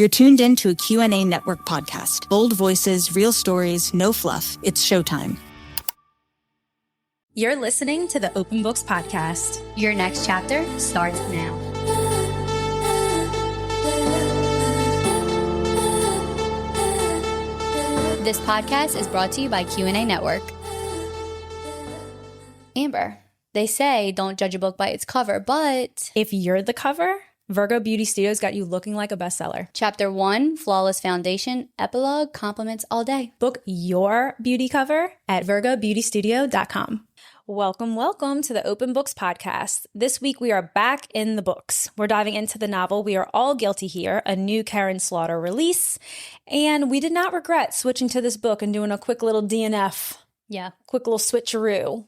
You're tuned into a Q&A Network podcast. Bold voices, real stories, no fluff. It's showtime. You're listening to the Open Books podcast. Your next chapter starts now. This podcast is brought to you by Q&A Network. Amber, they say don't judge a book by its cover, but If you're the cover, Virgo Beauty Studios got you looking like a bestseller. Chapter 1, Flawless Foundation, Epilogue, compliments all day. Book your beauty cover at virgobeautystudio.com. Welcome to the Open Books podcast. This week we are back in the books. We're diving into the novel We Are All Guilty Here, a new Karin Slaughter release. And we did not regret switching to this book and doing a quick little DNF. Yeah. Quick little switcheroo.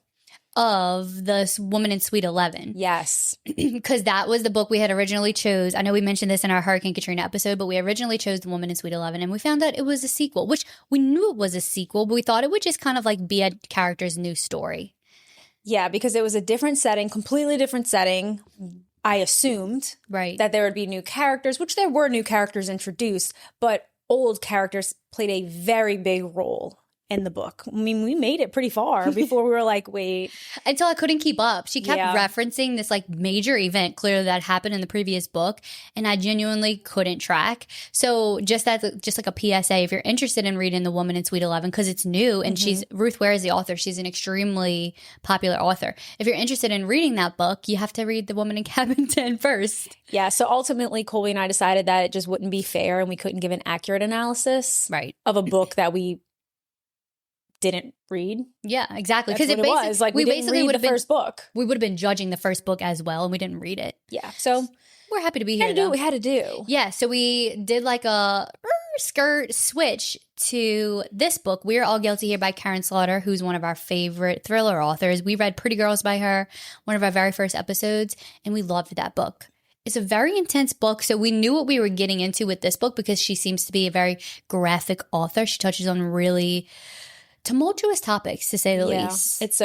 Of the Woman in Suite 11. Yes. Because that was the book we had originally chose. I know we mentioned this in our Hurricane Katrina episode, but we originally chose The Woman in Suite 11, and we found out it was a sequel, which we knew it was a sequel, but we thought it would just kind of like be a character's new story. Yeah, because it was a different setting, completely different setting. I assumed that there would be new characters, which there were new characters introduced, but old characters played a very big role in the book. I mean, we made it pretty far before we were like, wait. Until I couldn't keep up. She kept referencing this like major event clearly that happened in the previous book, and I genuinely couldn't track. So just like a PSA, if you're interested in reading The Woman in Suite 11, because it's new and Ruth Ware is the author. She's an extremely popular author. If you're interested in reading that book, you have to read The Woman in Cabin 10 first. Yeah, so ultimately Colby and I decided that it just wouldn't be fair and we couldn't give an accurate analysis of a book that we didn't read. Yeah, exactly. Because it was like we basically would have been first book. We would have been judging the first book as well, and we didn't read it. Yeah, so we're happy to be here. Had to do what we had to do. Yeah, so we did like a skirt switch to this book. We're All Guilty Here by Karin Slaughter, who's one of our favorite thriller authors. We read Pretty Girls by her, one of our very first episodes, and we loved that book. It's a very intense book, so we knew what we were getting into with this book because she seems to be a very graphic author. She touches on really tumultuous topics, to say the least. It's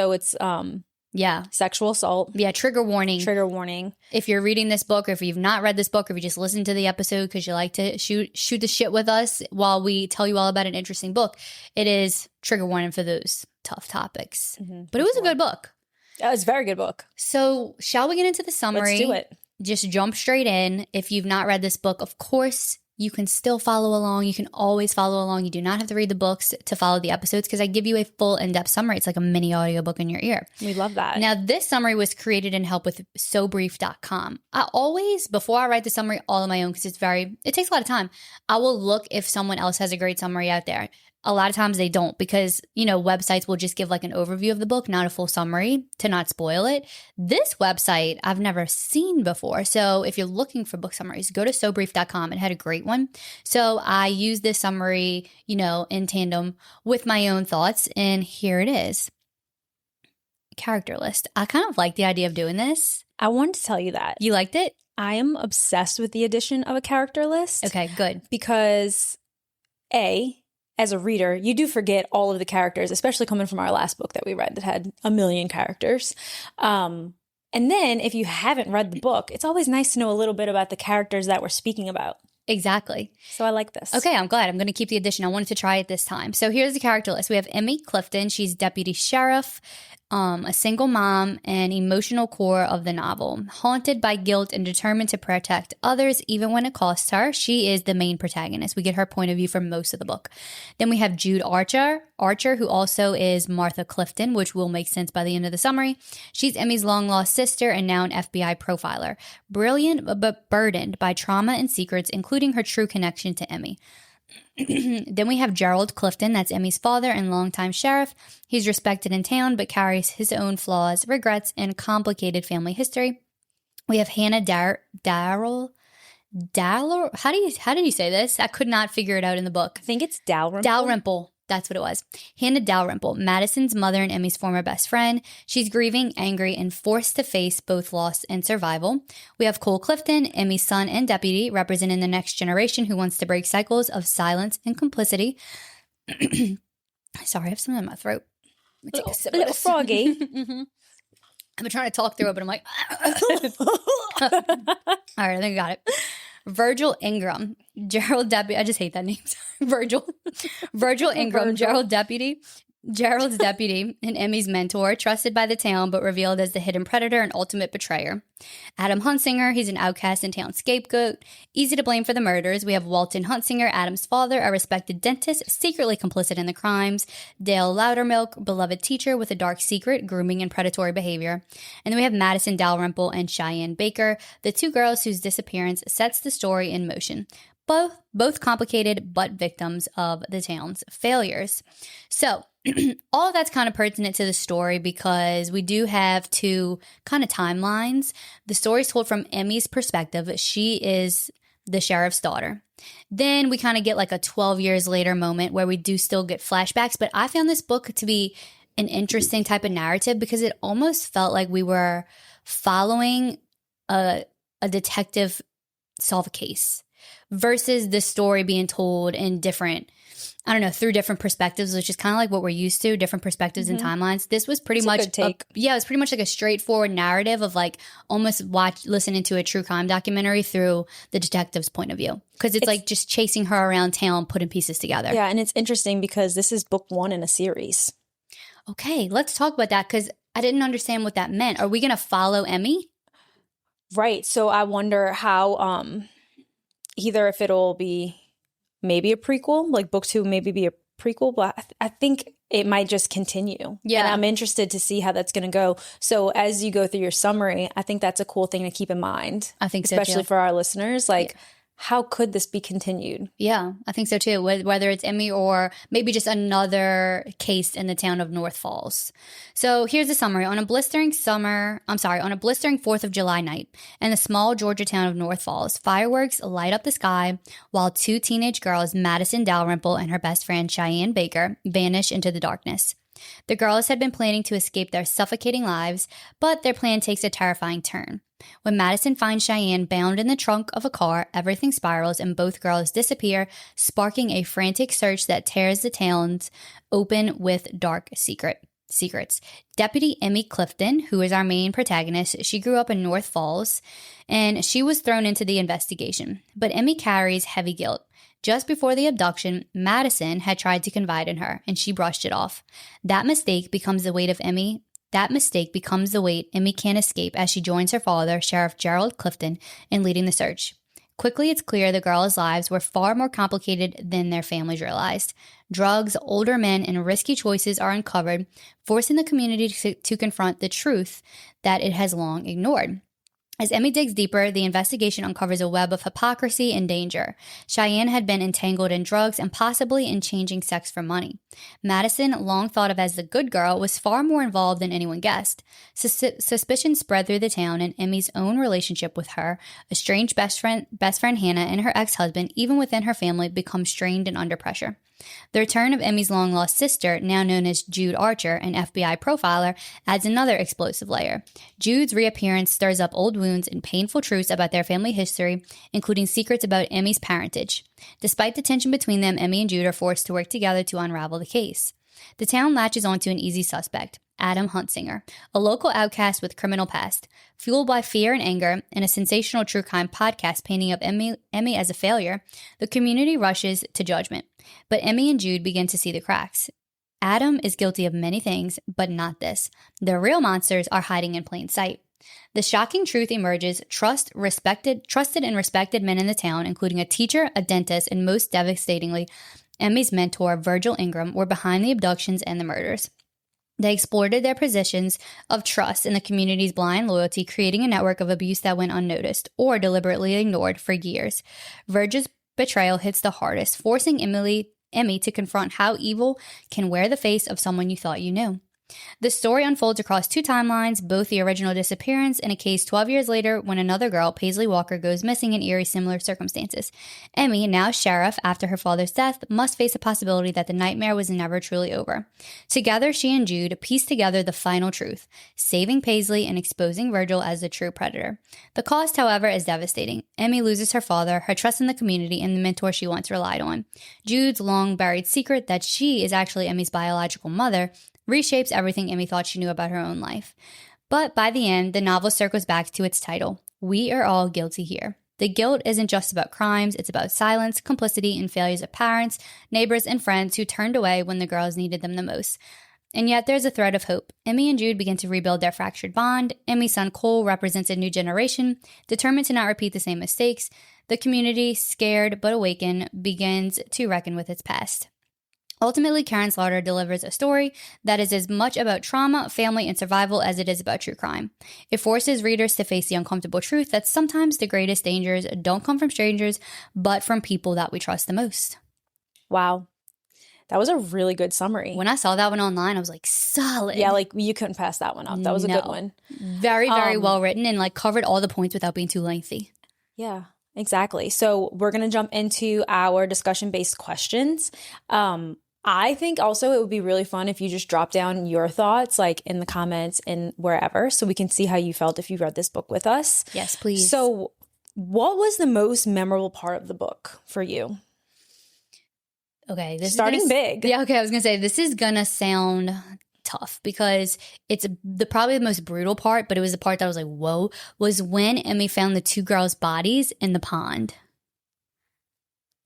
sexual assault. Yeah, trigger warning. Trigger warning. If you're reading this book, or if you've not read this book, or if you just listened to the episode because you like to shoot the shit with us while we tell you all about an interesting book, it is trigger warning for those tough topics. But it was a good book. It was a very good book. So shall we get into the summary? Let's do it. Just jump straight in. If you've not read this book, of course, you can still follow along. You can always follow along. You do not have to read the books to follow the episodes because I give you a full in-depth summary. It's like a mini audiobook in your ear. We love that. Now, this summary was created in help with sobrief.com. I always, before I write the summary all on my own, because it takes a lot of time, I will look if someone else has a great summary out there. A lot of times they don't because, websites will just give like an overview of the book, not a full summary to not spoil it. This website I've never seen before. So if you're looking for book summaries, go to sobrief.com. It had a great one. So I use this summary, in tandem with my own thoughts. And here it is. Character list. I kind of like the idea of doing this. I wanted to tell you that. You liked it? I am obsessed with the addition of a character list. Okay, good. Because as a reader, you do forget all of the characters, especially coming from our last book that we read that had 1 million characters. And then if you haven't read the book, it's always nice to know a little bit about the characters that we're speaking about. Exactly. So I like this. Okay, I'm glad. I'm going to keep the addition. I wanted to try it this time. So here's the character list. We have Emmy Clifton. She's deputy sheriff, a single mom, and emotional core of the novel. Haunted by guilt and determined to protect others, even when it costs her. She is the main protagonist. We get her point of view for most of the book. Then we have Jude Archer, who also is Martha Clifton, which will make sense by the end of the summary. She's Emmy's long-lost sister and now an FBI profiler. Brilliant, but burdened by trauma and secrets, including her true connection to Emmy. Then we have Gerald Clifton, that's Emmy's father and longtime sheriff. He's respected in town, but carries his own flaws, regrets, and complicated family history. We have Hannah Dalrymple. How did you say this? I could not figure it out in the book. I think it's Dalrymple. Dalrymple. That's what it was. Hannah Dalrymple, Madison's mother and Emmy's former best friend. She's grieving, angry, and forced to face both loss and survival. We have Cole Clifton, Emmy's son and deputy, representing the next generation who wants to break cycles of silence and complicity. Sorry, I have something in my throat. A little froggy. I've been trying to talk through it, but I'm like, all right, I think I got it. Virgil Ingram, Gerald Deputy. I just hate that name. Virgil Ingram, Gerald's deputy and Emmy's mentor, trusted by the town but revealed as the hidden predator and ultimate betrayer. Adam Huntsinger, he's an outcast and town scapegoat. Easy to blame for the murders. We have Walton Huntsinger, Adam's father, a respected dentist, secretly complicit in the crimes. Dale Loudermilk, beloved teacher with a dark secret, grooming and predatory behavior. And then we have Madison Dalrymple and Cheyenne Baker, the two girls whose disappearance sets the story in motion. Both complicated but victims of the town's failures. So all of that's kind of pertinent to the story because we do have two kind of timelines. The story is told from Emmy's perspective. She is the sheriff's daughter. Then we kind of get like a 12 years later moment where we do still get flashbacks. But I found this book to be an interesting type of narrative because it almost felt like we were following a detective solve a case versus the story being told in different, I don't know, through different perspectives, which is kind of like what we're used to, different perspectives and timelines. This was pretty much a take. It was pretty much like a straightforward narrative of like almost listening to a true crime documentary through the detective's point of view. Because it's like just chasing her around town, putting pieces together. Yeah, and it's interesting because this is book one in a series. Okay, let's talk about that because I didn't understand what that meant. Are we going to follow Emmy? Right. So I wonder how, either if it'll be maybe a prequel, like book two maybe be a prequel, but I think it might just continue. Yeah. And I'm interested to see how that's going to go. So as you go through your summary, I think that's a cool thing to keep in mind. I think so too. Especially for our listeners, like how could this be continued? Yeah, I think so too. Whether it's Emmy or maybe just another case in the town of North Falls. So here's the summary. On a blistering 4th of July night in the small Georgia town of North Falls, fireworks light up the sky while two teenage girls, Madison Dalrymple and her best friend Cheyenne Baker, vanish into the darkness. The girls had been planning to escape their suffocating lives, but their plan takes a terrifying turn. When Madison finds Cheyenne bound in the trunk of a car, everything spirals and both girls disappear, sparking a frantic search that tears the towns open with dark secrets. Deputy Emmy Clifton, who is our main protagonist, she grew up in North Falls, and she was thrown into the investigation. But Emmy carries heavy guilt. Just before the abduction, Madison had tried to confide in her, and she brushed it off. That mistake becomes the weight Emmy can't escape as she joins her father, Sheriff Gerald Clifton, in leading the search. Quickly, it's clear the girls' lives were far more complicated than their families realized. Drugs, older men, and risky choices are uncovered, forcing the community to confront the truth that it has long ignored. As Emmy digs deeper, the investigation uncovers a web of hypocrisy and danger. Cheyenne had been entangled in drugs and possibly in changing sex for money. Madison, long thought of as the good girl, was far more involved than anyone guessed. Suspicion spread through the town, and Emmy's own relationship with her, estranged best friend Hannah, and her ex-husband, even within her family, become strained and under pressure. The return of Emmy's long-lost sister, now known as Jude Archer, an FBI profiler, adds another explosive layer. Jude's reappearance stirs up old wounds and painful truths about their family history, including secrets about Emmy's parentage. Despite the tension between them, Emmy and Jude are forced to work together to unravel the case. The town latches onto an easy suspect, Adam Huntsinger, a local outcast with criminal past. Fueled by fear and anger, and a sensational true crime podcast painting up Emmy as a failure, the community rushes to judgment. But Emmy and Jude begin to see the cracks. Adam is guilty of many things, but not this. The real monsters are hiding in plain sight. The shocking truth emerges. Trusted and respected men in the town, including a teacher, a dentist, and most devastatingly, Emmy's mentor, Virgil Ingram, were behind the abductions and the murders. They exploited their positions of trust in the community's blind loyalty, creating a network of abuse that went unnoticed or deliberately ignored for years. Virgil's betrayal hits the hardest, forcing Emmy to confront how evil can wear the face of someone you thought you knew. The story unfolds across two timelines, both the original disappearance and a case 12 years later when another girl, Paisley Walker, goes missing in eerie similar circumstances. Emmy, now sheriff after her father's death, must face the possibility that the nightmare was never truly over. Together, she and Jude piece together the final truth, saving Paisley and exposing Virgil as the true predator. The cost, however, is devastating. Emmy loses her father, her trust in the community, and the mentor she once relied on. Jude's long-buried secret that she is actually Emmy's biological mother reshapes everything Emmy thought she knew about her own life. But by the end, the novel circles back to its title, We Are All Guilty Here. The guilt isn't just about crimes, it's about silence, complicity, and failures of parents, neighbors, and friends who turned away when the girls needed them the most. And yet there's a thread of hope. Emmy and Jude begin to rebuild their fractured bond. Emmy's son Cole represents a new generation, determined to not repeat the same mistakes. The community, scared but awakened, begins to reckon with its past. Ultimately, Karin Slaughter delivers a story that is as much about trauma, family, and survival as it is about true crime. It forces readers to face the uncomfortable truth that sometimes the greatest dangers don't come from strangers, but from people that we trust the most. Wow. That was a really good summary. When I saw that one online, I was like, solid. Yeah, like you couldn't pass that one up. That was a good one. Very, very well written and like covered all the points without being too lengthy. Yeah, exactly. So we're going to jump into our discussion-based questions. I think also it would be really fun if you just drop down your thoughts like in the comments and wherever so we can see how you felt if you read this book with us. Yes, please. So what was the most memorable part of the book for you? Okay. This Starting is big. Yeah, okay. I was going to say, this is going to sound tough because it's probably the most brutal part, but it was the part that I was like, whoa, was when Emmy found the two girls' bodies in the pond.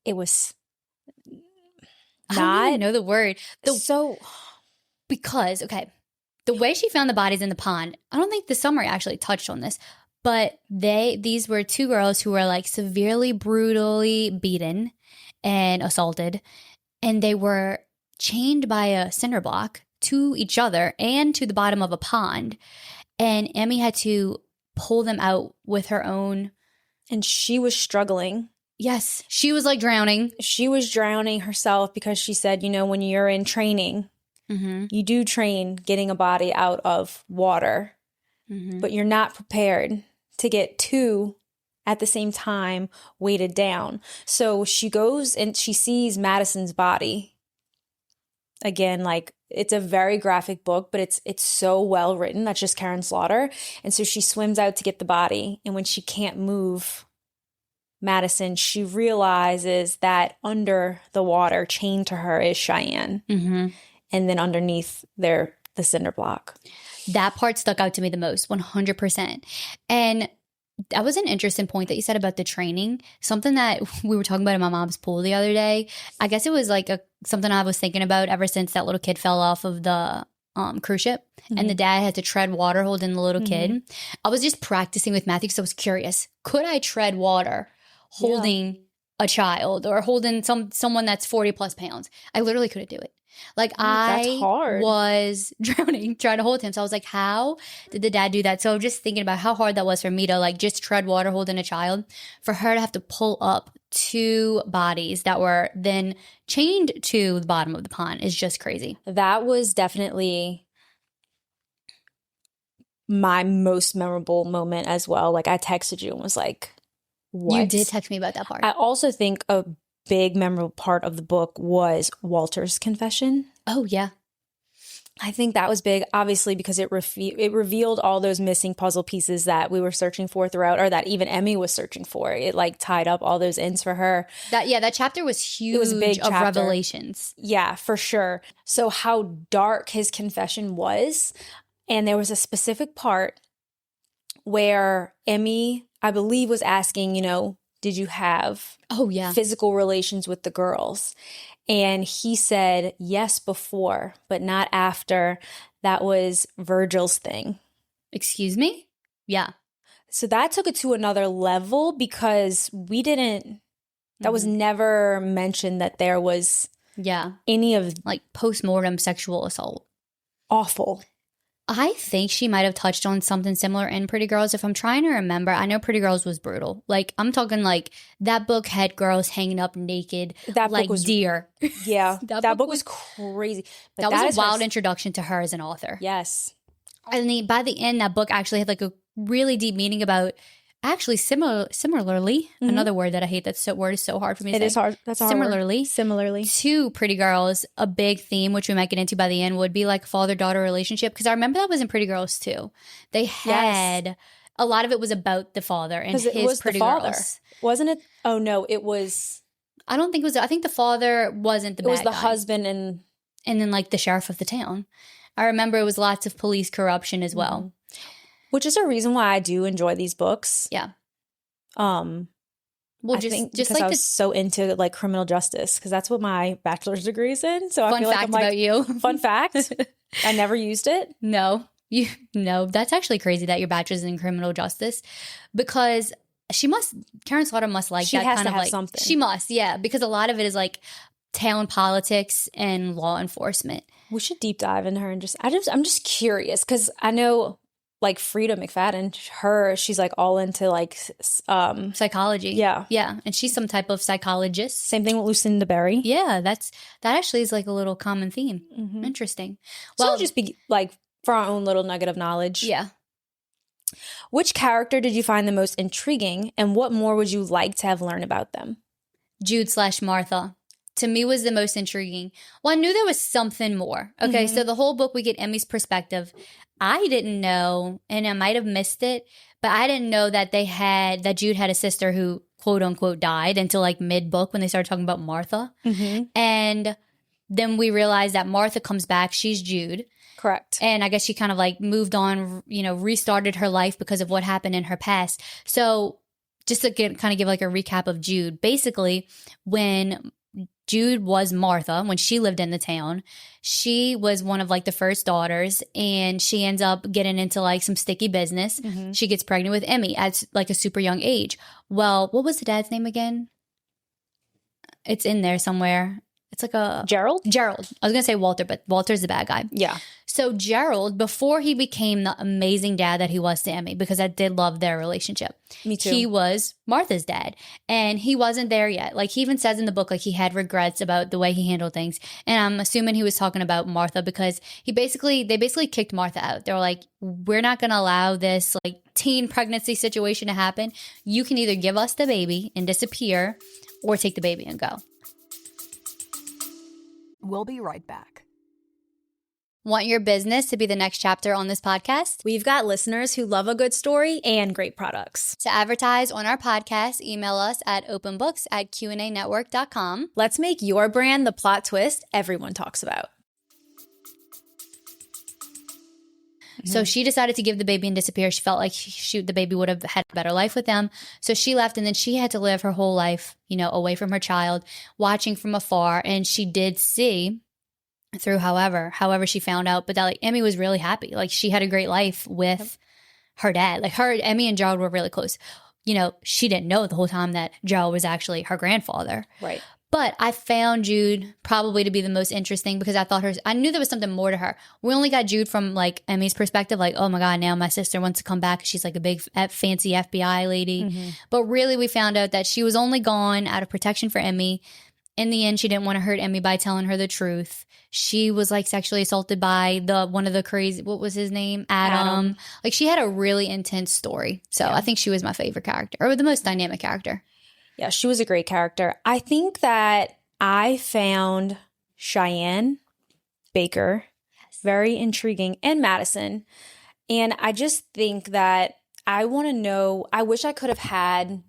It was... I don't even know the word. Because, okay, the way she found the bodies in the pond, I don't think the summary actually touched on this, but these were two girls who were like severely, brutally beaten and assaulted, and they were chained by a cinder block to each other and to the bottom of a pond, and Emmy had to pull them out with her own. And she was struggling. Yes, she was like drowning. She was drowning herself because she said, when you're in training, you do train getting a body out of water, but you're not prepared to get two at the same time weighted down. So she goes and she sees Madison's body. Again, like it's a very graphic book, but it's so well written. That's just Karin Slaughter. And so she swims out to get the body. And when she can't move Madison, she realizes that under the water, chained to her, is Cheyenne. And then underneath the cinder block. That part stuck out to me the most, 100%. And that was an interesting point that you said about the training. Something that we were talking about in my mom's pool the other day. I guess it was like something I was thinking about ever since that little kid fell off of the cruise ship and the dad had to tread water holding the little kid. I was just practicing with Matthew because I was curious. Could I tread water holding a child or holding someone that's 40 plus pounds? I literally couldn't do it. Like that's hard. Was drowning trying to hold him. So I was like, how did the dad do that? So just thinking about how hard that was for me to like just tread water holding a child, for her to have to pull up two bodies that were then chained to the bottom of the pond is just crazy. That was definitely my most memorable moment as well. Like I texted you and was like, what? You did text me about that part. I also think a big memorable part of the book was Walter's confession. Oh, yeah. I think that was big, obviously, because it revealed all those missing puzzle pieces that we were searching for throughout, or that even Emmy was searching for. It like tied up all those ends for her. That chapter was huge. It was a big of chapter. Revelations. Yeah, for sure. So how dark his confession was. And there was a specific part where Emmy, I believe, was asking, did you have physical relations with the girls? And he said, yes, before, but not after. That was Virgil's thing. Excuse me? Yeah. So that took it to another level because that was never mentioned that there was any of like post-mortem sexual assault. Awful. I think she might have touched on something similar in Pretty Girls. If I'm trying to remember, I know Pretty Girls was brutal. Like, I'm talking like that book had girls hanging up naked like deer. Yeah. that book was crazy. But that was a wild introduction to her as an author. Yes. And by the end, that book actually had like a really deep meaning about actually similarly, another word that I hate. That word is so hard for me to say. It is hard. That's a hard word. Similarly. To Pretty Girls, a big theme, which we might get into by the end, would be like father-daughter relationship. Because I remember that was in Pretty Girls too. They had, a lot of it was about the father and his Pretty Girls. Wasn't it? Oh no, it was. I don't think it was. I think the father wasn't the bad guy. It was the husband and then like the sheriff of the town. I remember it was lots of police corruption as well. Which is a reason why I do enjoy these books. Yeah. Well, I just think just because like I the was so into like criminal justice because that's what my bachelor's degree is in. So I fun feel like fact I'm like, about you. fun fact, I never used it. No, that's actually crazy that your bachelor's in criminal justice, because Karin Slaughter must like She that has kind to of have like, something. she must, yeah, because a lot of it is like town politics and law enforcement. We should deep dive into her and I'm just curious because I know like Frida McFadden, she's like all into like Psychology. Yeah. Yeah. And she's some type of psychologist. Same thing with Lucinda Berry. Yeah, that actually is like a little common theme. Mm-hmm. Interesting. So it'll just be like for our own little nugget of knowledge. Yeah. Which character did you find the most intriguing, and what more would you like to have learned about them? Jude/Martha, to me, was the most intriguing. Well, I knew there was something more. Okay, so the whole book we get Emmy's perspective. I didn't know, and I might have missed it, but I didn't know that that Jude had a sister who quote unquote died until like mid book when they started talking about Martha. Mm-hmm. And then we realized that Martha comes back. She's Jude. Correct. And I guess she kind of like moved on, restarted her life because of what happened in her past. So just to kind of give like a recap of Jude, basically when Jude was Martha, when she lived in the town, she was one of like the first daughters, and she ends up getting into like some sticky business. Mm-hmm. She gets pregnant with Emmy at like a super young age. Well, what was the dad's name again? It's in there somewhere. It's like a Gerald. I was going to say Walter, but Walter's the bad guy. Yeah. So Gerald, before he became the amazing dad that he was to Emmy, because I did love their relationship. Me too. He was Martha's dad, and he wasn't there yet. Like he even says in the book, like he had regrets about the way he handled things. And I'm assuming he was talking about Martha because they basically kicked Martha out. They were like, we're not going to allow this like teen pregnancy situation to happen. You can either give us the baby and disappear, or take the baby and go. We'll be right back. Want your business to be the next chapter on this podcast? We've got listeners who love a good story and great products. To advertise on our podcast, email us at openbooks@qananetwork.com. Let's make your brand the plot twist everyone talks about. So she decided to give the baby and disappear. She felt like the baby would have had a better life with them. So she left, and then she had to live her whole life, away from her child, watching from afar. And she did see through however she found out, but that like Emmy was really happy. Like she had a great life with her dad. Like Emmy and Gerald were really close. She didn't know the whole time that Gerald was actually her grandfather. Right. But I found Jude probably to be the most interesting because I knew there was something more to her. We only got Jude from like Emmy's perspective, like, oh my God, now my sister wants to come back. She's like a big fancy FBI lady. Mm-hmm. But really we found out that she was only gone out of protection for Emmy. In the end, she didn't want to hurt Emmy by telling her the truth. She was like sexually assaulted by one of the crazy, what was his name? Adam. Like she had a really intense story. So yeah. I think she was my favorite character, or the most dynamic character. Yeah, she was a great character. I think that I found Cheyenne Baker very intriguing, and Madison. And I just think that I want to know, I wish I could have had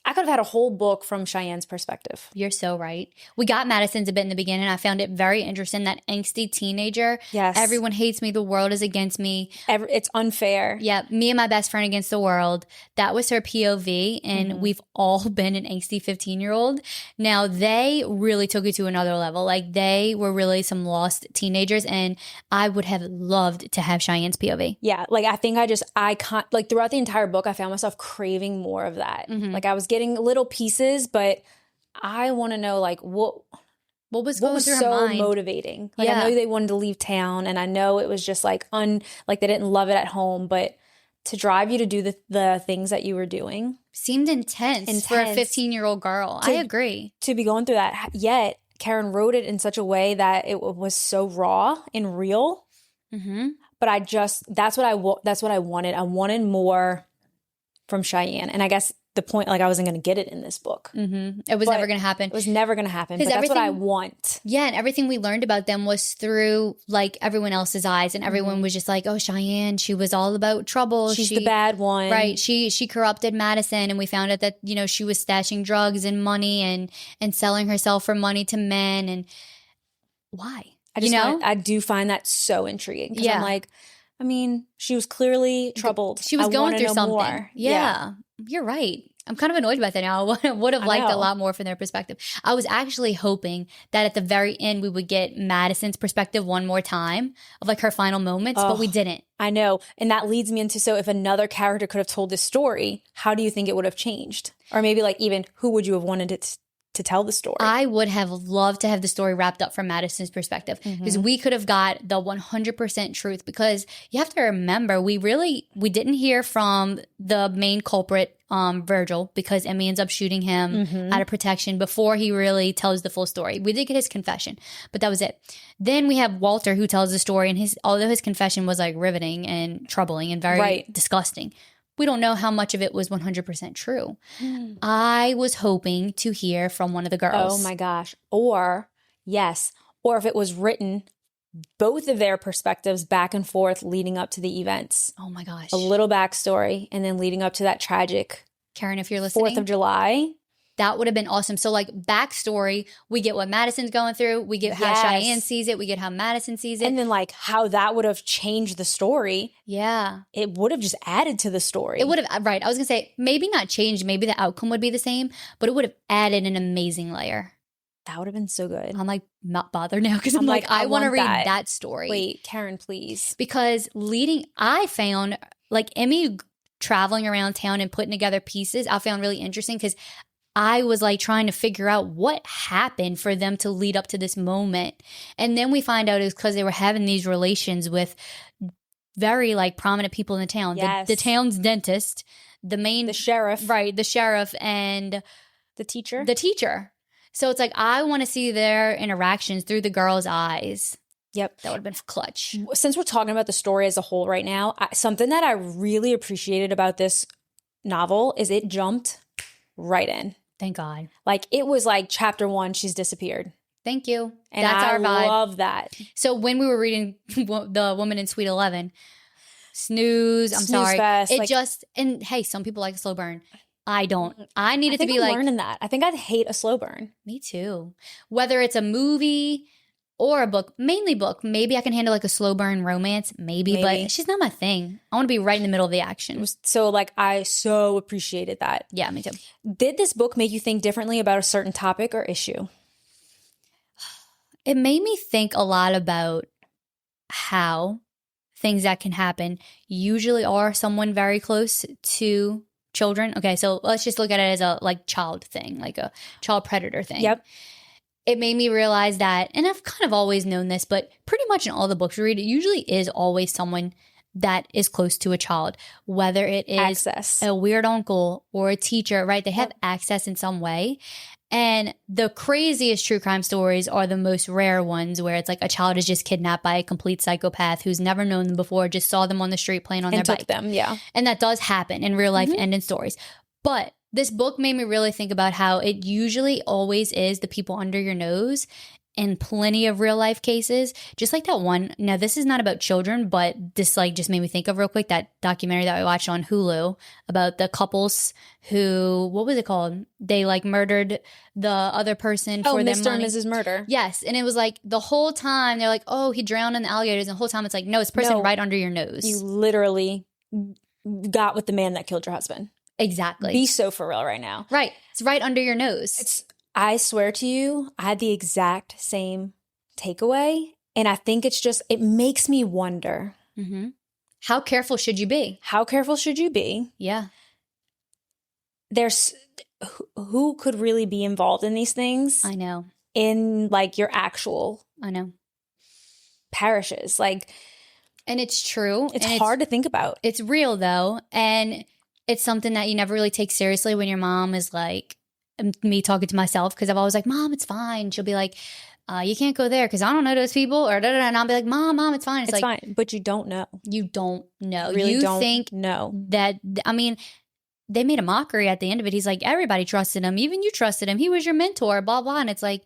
a whole book from Cheyenne's perspective. You're so right. We got Madison's a bit in the beginning. I found it very interesting, that angsty teenager. Yes. Everyone hates me. The world is against me. It's unfair. Yeah. Me and my best friend against the world. That was her POV. And we've all been an angsty 15-year-old. Now, they really took it to another level. Like they were really some lost teenagers. And I would have loved to have Cheyenne's POV. Yeah. Like I think like throughout the entire book, I found myself craving more of that. Mm-hmm. Like I was getting little pieces, but I want to know like what was so motivating. Like I know they wanted to leave town, and I know it was just like like they didn't love it at home, but to drive you to do the things that you were doing seemed intense for a 15-year-old girl. I agree. To be going through that, yet Karin wrote it in such a way that it was so raw and real. Mm-hmm. But that's what I wanted. I wanted more from Cheyenne, and I guess the point, like I wasn't going to get it in this book. Mm-hmm. It was never going to happen. It was never going to happen. But that's what I want. Yeah, and everything we learned about them was through like everyone else's eyes, and everyone was just like, "Oh, Cheyenne, she was all about trouble. She's the bad one, right? She corrupted Madison, and we found out that she was stashing drugs and money and selling herself for money to men. And why? I do find that so intriguing. Yeah, I'm like, I mean, she was clearly troubled. She was going through something. More. Yeah. You're right. I'm kind of annoyed by that now. I would have liked a lot more from their perspective. I was actually hoping that at the very end we would get Madison's perspective one more time of like her final moments, but we didn't. I know. And that leads me into, so if another character could have told this story, how do you think it would have changed? Or maybe like even who would you have wanted it to tell the story? I would have loved to have the story wrapped up from Madison's perspective because we could have got the 100% truth, because you have to remember we didn't hear from the main culprit, Virgil, because Emmy ends up shooting him out of protection before he really tells the full story. We did get his confession, but that was it. Then we have Walter, who tells the story, and although his confession was like riveting and troubling and very disgusting, we don't know how much of it was 100% true. I was hoping to hear from one of the girls. Oh my gosh. Or if it was written, both of their perspectives back and forth leading up to the events. Oh my gosh. A little backstory, and then leading up to that tragic Karin, if you're listening, 4th of July. That would have been awesome. So like backstory, we get what Madison's going through. We get how Cheyenne sees it. We get how Madison sees it. And then like how that would have changed the story. Yeah. It would have just added to the story. It would have, right. I was going to say, maybe not changed. Maybe the outcome would be the same, but it would have added an amazing layer. That would have been so good. I'm like not bothered now because I'm like, I want to read that story. Wait, Karin, please. Because I found like Emmy traveling around town and putting together pieces, I found really interesting because I was like trying to figure out what happened for them to lead up to this moment. And then we find out it's because they were having these relations with very like prominent people in the town. Yes. The town's dentist, the sheriff. Right, the sheriff and the teacher. So it's like I want to see their interactions through the girl's eyes. Yep. That would have been clutch. Since we're talking about the story as a whole right now, something that I really appreciated about this novel is it jumped right in. Thank God. Like it was like chapter 1, she's disappeared. Thank you. And that's our vibe. I love that. So when we were reading The Woman in Suite 11, snooze, I'm sorry. Fest, and hey, some people like a slow burn. I don't. I needed to be I'm learning that. I think I'd hate a slow burn. Me too. Whether it's a movie or a book, mainly book. Maybe I can handle like a slow burn romance, maybe. But it's just not my thing. I want to be right in the middle of the action. So like I so appreciated that. Yeah, me too. Did this book make you think differently about a certain topic or issue? It made me think a lot about how things that can happen usually are someone very close to children. Okay, so let's just look at it as a like child thing, like a child predator thing. Yep. It made me realize that, and I've kind of always known this, but pretty much in all the books we read, it usually is always someone that is close to a child, whether it is access. A weird uncle or a teacher, right? They have access in some way. And the craziest true crime stories are the most rare ones where it's like a child is just kidnapped by a complete psychopath who's never known them before, just saw them on the street playing on their bike. Them, yeah. And that does happen in real life and in stories. But this book made me really think about how it usually always is the people under your nose in plenty of real life cases. Just like that one. Now, this is not about children, but this like just made me think of real quick that documentary that I watched on Hulu about the couples who, what was it called? They like murdered the other person for their Mr. money. and Mrs. Murder. Yes. And it was like the whole time they're like, oh, he drowned in the alligators. And the whole time it's like, no, it's person right under your nose. You literally got with the man that killed your husband. Exactly. Be so for real right now. Right. It's right under your nose. I swear to you, I had the exact same takeaway. And I think it makes me wonder. Mm-hmm. How careful should you be? How careful should you be? Yeah. There's who could really be involved in these things? I know. In like your actual parishes. Like, and it's true. It's hard to think about. It's real though. And it's something that you never really take seriously when your mom is like, me talking to myself, because I've always like, Mom, it's fine. She'll be like, you can't go there because I don't know those people, or and I'll be like, Mom, it's fine. It's like, fine, but you don't know. You don't know. You really don't think know that. I mean, they made a mockery at the end of it. He's like, everybody trusted him, even you trusted him. He was your mentor, blah blah. And it's like,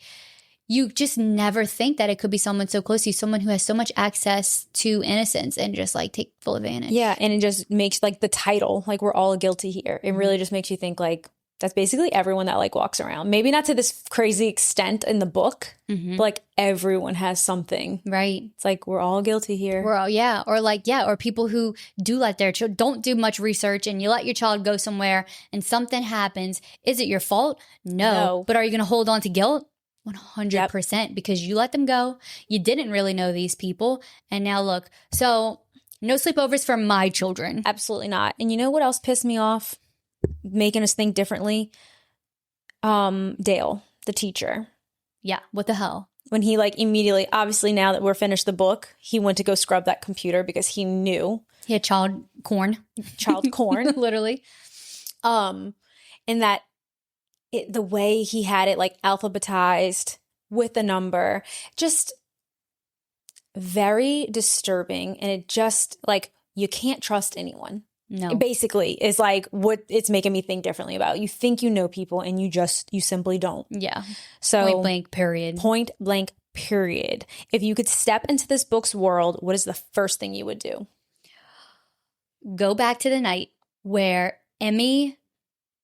you just never think that it could be someone so close to you, someone who has so much access to innocence and just like take full advantage. Yeah, and it just makes like the title, like we're all guilty here. It really just makes you think like, That's basically everyone that like walks around. Maybe not to this crazy extent in the book, but like everyone has something. Right. It's like we're all guilty here. We're all, yeah. Or like, yeah. Or people who do let their child, don't do much research and you let your child go somewhere and something happens. Is it your fault? No. But are you going to hold on to guilt? 100% because you let them go. You didn't really know these people. And now look, so no sleepovers for my children. Absolutely not. And you know what else pissed me off? Making us think differently. Dale, the teacher. Yeah. What the hell? When he like immediately, obviously now that we're finished the book, he went to go scrub that computer because he knew. He had child corn. Literally. And that the way he had it like alphabetized with the number, just very disturbing. And it just like, you can't trust anyone. No. It basically is like what it's making me think differently about. You think you know people and you simply don't. Yeah. So point blank period. Point blank period. If you could step into this book's world, what is the first thing you would do? Go back to the night where Emmy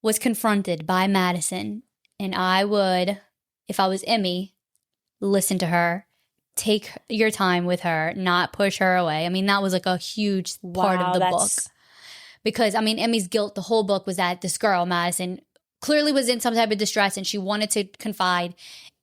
was confronted by Madison, and I would, if I was Emmy, listen to her, take your time with her, not push her away. I mean, that was like a huge part of the book. Because, I mean, Emmy's guilt, the whole book was that this girl, Madison, clearly was in some type of distress and she wanted to confide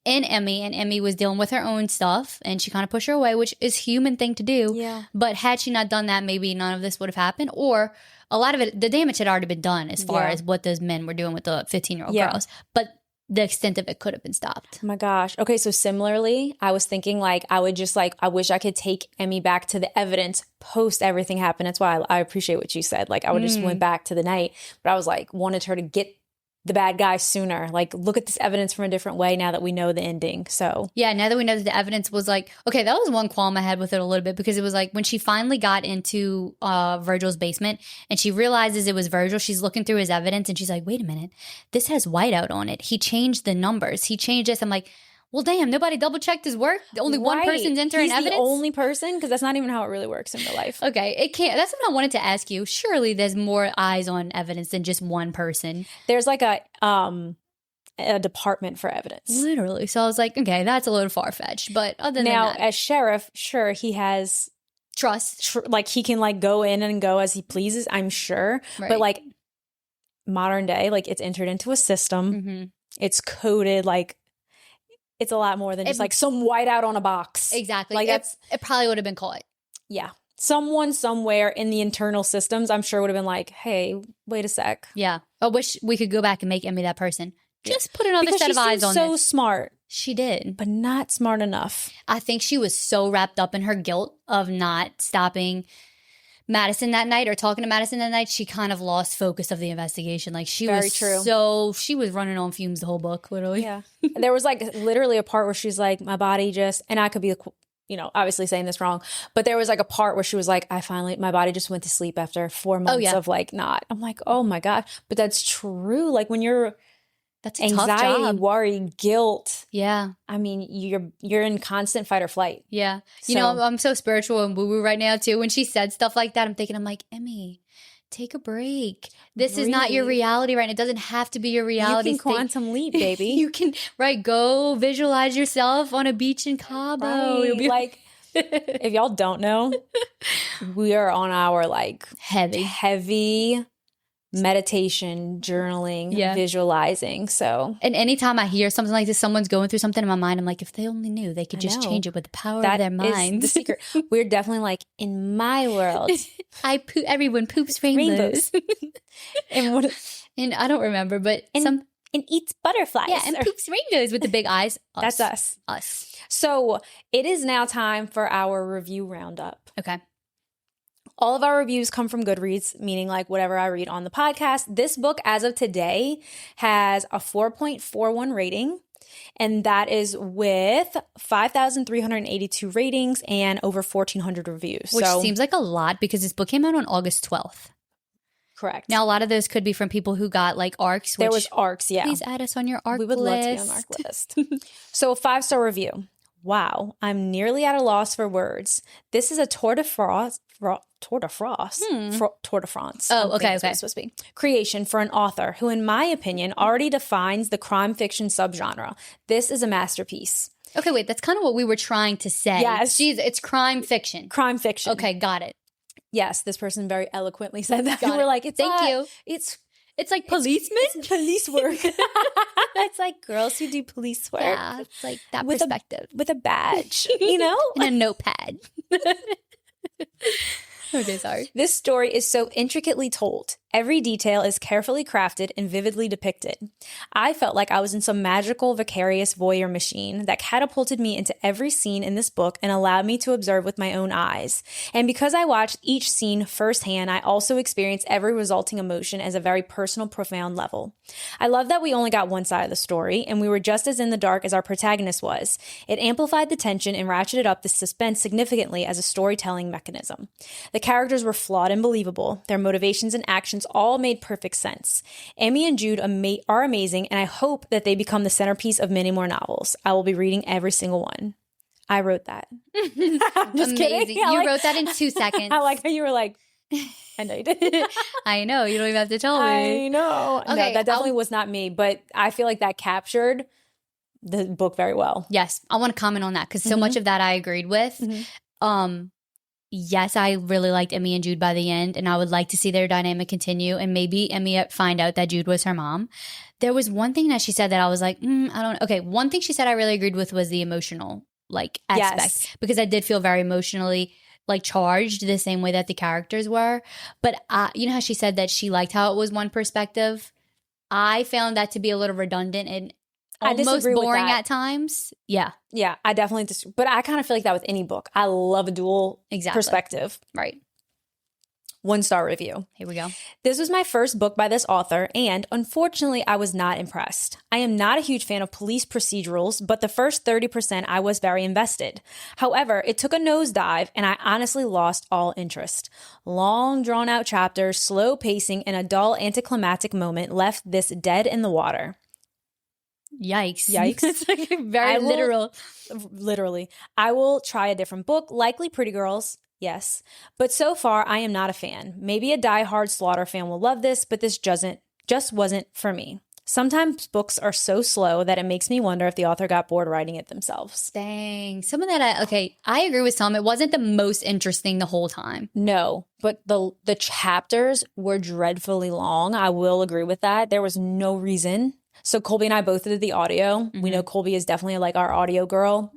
in Emmy, and Emmy was dealing with her own stuff and she kind of pushed her away, which is a human thing to do. Yeah. But had she not done that, maybe none of this would have happened, or a lot of it, the damage had already been done as far as what those men were doing with the 15-year-old girls. But the extent of it could have been stopped. Oh my gosh. Okay, so similarly, I was thinking like I would just like I wish I could take Emmy back to the evidence post everything happened. That's why I appreciate what you said. Like I would just went back to the night, but I was like wanted her to get the bad guy sooner. Like look at this evidence from a different way now that we know the ending. So yeah, now that we know that the evidence was like, okay, that was one qualm I had with it a little bit, because it was like when she finally got into Virgil's basement and she realizes it was Virgil, she's looking through his evidence and she's like, wait a minute, this has whiteout on it. He changed the numbers. He changed this. I'm like, well, damn, nobody double checked his work. Only one person's entering evidence. He's the only person, because that's not even how it really works in real life. Okay, it can't. That's what I wanted to ask you. Surely there's more eyes on evidence than just one person. There's like a department for evidence, literally. So I was like, okay, that's a little far fetched. But other than now, that, as sheriff, sure, he has trust. Like he can like go in and go as he pleases. I'm sure, but like modern day, like it's entered into a system. It's coded like. It's a lot more than just like some whiteout on a box. Exactly. Like it probably would have been caught. Yeah. Someone somewhere in the internal systems, I'm sure would have been like, hey, wait a sec. Yeah. I wish we could go back and make Emmy that person. Just put another set of eyes on so smart. She did. But not smart enough. I think she was so wrapped up in her guilt of not stopping Madison that night or talking to Madison that night, she kind of lost focus of the investigation. Like she she was running on fumes the whole book, literally. Yeah. There was like literally a part where she's like, my body just, and I could be, you know, obviously saying this wrong, but there was like a part where she was like, my body just went to sleep after 4 months of like not. I'm like, oh my God. But that's true. Like when you're, that's a tough job. Worry, guilt. Yeah. I mean, you're in constant fight or flight. Yeah. You know, I'm so spiritual and woo-woo right now too. When she said stuff like that, I'm like, Emmy, take a break. This is not your reality right now. It doesn't have to be your reality. You can quantum leap, baby. You can, go visualize yourself on a beach in Cabo. Right. You'll be like, if y'all don't know, we are on our like heavy meditation, journaling, visualizing. So, and anytime I hear something like this, someone's going through something in my mind, I'm like, if they only knew, they could just change it with the power of their mind. The secret. We're definitely like, in my world, everyone poops rainbows. And I don't remember, but and eats butterflies. Yeah, and poops rainbows with the big eyes. That's us. Us. So it is now time for our review roundup. Okay. All of our reviews come from Goodreads, meaning like whatever I read on the podcast. This book, as of today, has a 4.41 rating, and that is with 5,382 ratings and over 1,400 reviews. Which seems like a lot because this book came out on August 12th. Correct. Now, a lot of those could be from people who got like ARCs. There was ARCs, yeah. Please add us on your ARC list. We would love to be on ARC list. So a 5-star review. Wow, I'm nearly at a loss for words. This is a tour de France. Tour de France. Tour de France. Oh, okay, That's what it's supposed to be. Creation for an author who, in my opinion, already defines the crime fiction subgenre. This is a masterpiece. Okay, wait, that's kind of what we were trying to say. Yes. It's crime fiction. Crime fiction. Okay, got it. Yes, this person very eloquently said that. Got We're it. like, it's Thank you. It's like policemen? It's police work. It's like girls who do police work. Yeah, it's like that With perspective. with a badge, you know? And a notepad. Okay, sorry. This story is so intricately told. Every detail is carefully crafted and vividly depicted. I felt like I was in some magical, vicarious voyeur machine that catapulted me into every scene in this book and allowed me to observe with my own eyes. And because I watched each scene firsthand, I also experienced every resulting emotion as a very personal, profound level. I love that we only got one side of the story, and we were just as in the dark as our protagonist was. It amplified the tension and ratcheted up the suspense significantly as a storytelling mechanism. The characters were flawed and believable. Their motivations and actions all made perfect sense. Emmy and Jude are amazing, and I hope that they become the centerpiece of many more novels. I will be reading every single one. I wrote that. I'm just Amazing. kidding. You wrote that in 2 seconds. I like how you were like, I know you did. I know. You don't even have to tell me. I know. Okay, No, that definitely was not me, but I feel like that captured the book very well. Yes. I want to comment on that because so much of that I agreed with. Yes, I really liked Emmy and Jude by the end, and I would like to see their dynamic continue, and maybe Emmy find out that Jude was her mom. There was one thing that she said that I was like, I don't. Okay, one thing she said I really agreed with was the emotional aspect, because I did feel very emotionally charged the same way that the characters were. But you know how she said that she liked how it was one perspective? I found that to be a little redundant and almost boring at times. Yeah. Yeah, I definitely disagree. But I kind of feel like that with any book. I love a dual perspective. Right. 1-star review. Here we go. This was my first book by this author, and unfortunately, I was not impressed. I am not a huge fan of police procedurals, but the first 30% I was very invested. However, it took a nosedive, and I honestly lost all interest. Long, drawn-out chapters, slow pacing, and a dull, anticlimactic moment left this dead in the water. Yikes. It's like very literal. Literally. I will try a different book, likely Pretty Girls. Yes. But so far, I am not a fan. Maybe a diehard Slaughter fan will love this, but this just wasn't for me. Sometimes books are so slow that it makes me wonder if the author got bored writing it themselves. Dang. Some of that, I agree with some. It wasn't the most interesting the whole time. No, but the chapters were dreadfully long. I will agree with that. There was no reason. So Colby and I both did the audio. We know Colby is definitely our audio girl.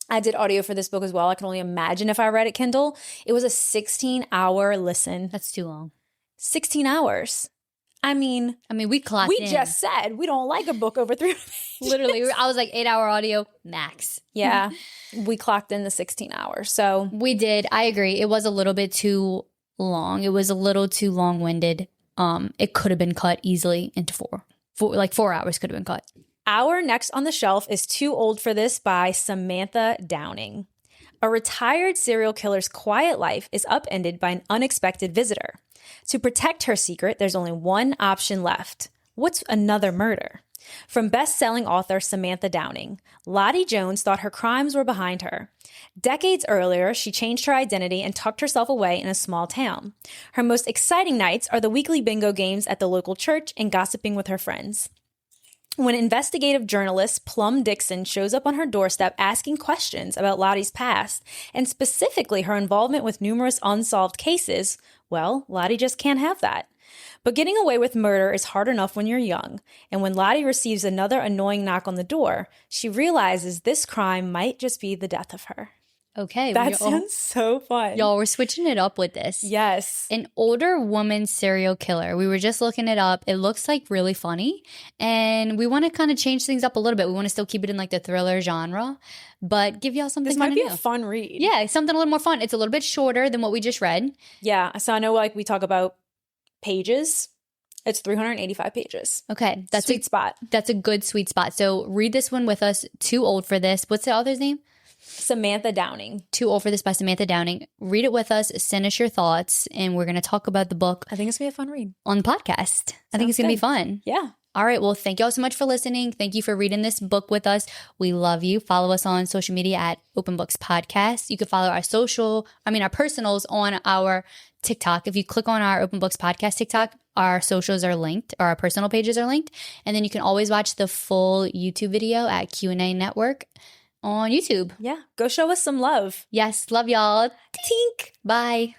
I did audio for this book as well. I can only imagine if I read it Kindle. It was a 16-hour listen. That's too long. 16 hours. I mean, we clocked in. We just said we don't like a book over 300 pages. Literally, I was like 8-hour audio max. Yeah, we clocked in the 16 hours. So we did. I agree. It was a little bit too long. It was a little too long-winded. It could have been cut easily into 4 hours could have been cut. Our next on the shelf is Too Old for This by Samantha Downing. A retired serial killer's quiet life is upended by an unexpected visitor. To protect her secret, there's only one option left. What's another murder? From best-selling author Samantha Downing, Lottie Jones thought her crimes were behind her. Decades earlier, she changed her identity and tucked herself away in a small town. Her most exciting nights are the weekly bingo games at the local church and gossiping with her friends. When investigative journalist Plum Dixon shows up on her doorstep asking questions about Lottie's past, and specifically her involvement with numerous unsolved cases, well, Lottie just can't have that. But getting away with murder is hard enough when you're young, and when Lottie receives another annoying knock on the door, she realizes this crime might just be the death of her. Okay. That sounds so fun. Y'all, we're switching it up with this. Yes. An older woman serial killer. We were just looking it up. It looks really funny. And we want to kind of change things up a little bit. We want to still keep it in the thriller genre, but give y'all something kind of new. This might be a fun read. Yeah, something a little more fun. It's a little bit shorter than what we just read. Yeah. So I know we talk about pages. It's 385 pages. Okay. That's sweet spot. That's a good sweet spot. So read this one with us. Too Old for This. What's the author's name? Samantha Downing. Too Old for This by Samantha Downing. Read it with us. Send us your thoughts. And we're going to talk about the book. I think it's going to be a fun read. On the podcast. I think it's going to be fun. Yeah. All right. Well, thank you all so much for listening. Thank you for reading this book with us. We love you. Follow us on social media at Open Books Podcast. You can follow our personals on our TikTok. If you click on our Open Books Podcast TikTok, our socials are linked, or our personal pages are linked. And then you can always watch the full YouTube video at Q&A Network on YouTube. Yeah. Go show us some love. Yes. Love y'all. Tink. Bye.